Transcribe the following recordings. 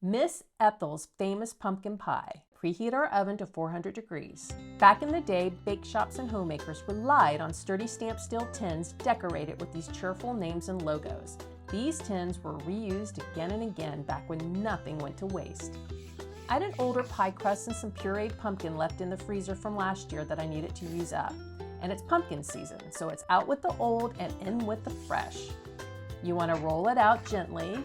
Miss Ethel's famous pumpkin pie. Preheat our oven to 400 degrees. Back in the day, bake shops and homemakers relied on sturdy stamped steel tins decorated with these cheerful names and logos. These tins were reused again and again back when nothing went to waste. I had an older pie crust and some pureed pumpkin left in the freezer from last year that I needed to use up. And it's pumpkin season, so it's out with the old and in with the fresh. You want to roll it out gently.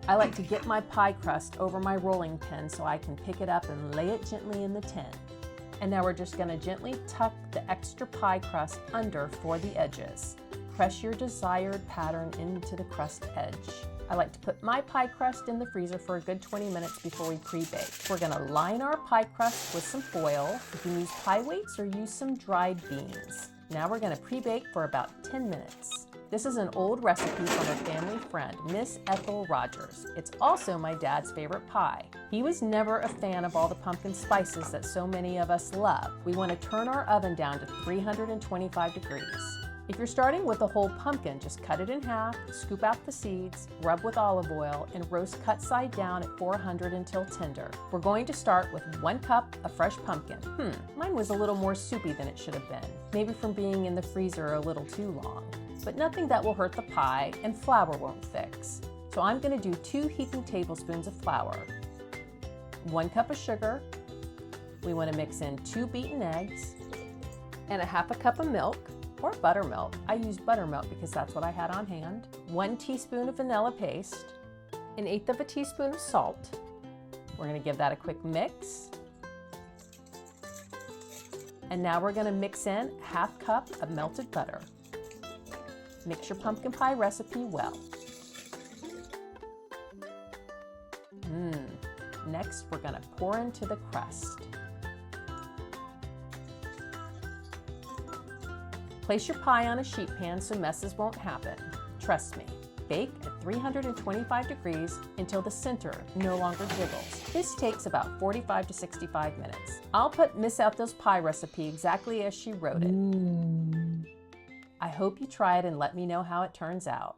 I like to get my pie crust over my rolling pin so I can pick it up and lay it gently in the tin. And now we're just going to gently tuck the extra pie crust under for the edges. Press your desired pattern into the crust edge. I like to put my pie crust in the freezer for a good 20 minutes before we pre-bake. We're going to line our pie crust with some foil. You can use pie weights or use some dried beans. Now we're going to pre-bake for about 10 minutes. This is an old recipe from a family friend, Miss Ethel Rodgers. It's also my dad's favorite pie. He was never a fan of all the pumpkin spices that so many of us love. We want to turn our oven down to 325 degrees. If you're starting with a whole pumpkin, just cut it in half, scoop out the seeds, rub with olive oil, and roast cut side down at 400 until tender. We're going to start with 1 cup of fresh pumpkin. Mine was a little more soupy than it should have been, maybe from being in the freezer a little too long. But nothing that will hurt the pie, and flour won't fix. So I'm going to do 2 heaping tablespoons of flour, 1 cup of sugar. We want to mix in 2 beaten eggs and a half a cup of milk or buttermilk. I used buttermilk because that's what I had on hand. 1 teaspoon of vanilla paste, 1/8 of a teaspoon of salt. We're going to give that a quick mix. And now we're going to mix in ½ cup of melted butter. Mix your pumpkin pie recipe well. Next, we're going to pour into the crust. Place your pie on a sheet pan so messes won't happen. Trust me. Bake at 325 degrees until the center no longer jiggles. This takes about 45 to 65 minutes. I'll put Miss Ethel's pie recipe exactly as she wrote it. I hope you try it and let me know how it turns out.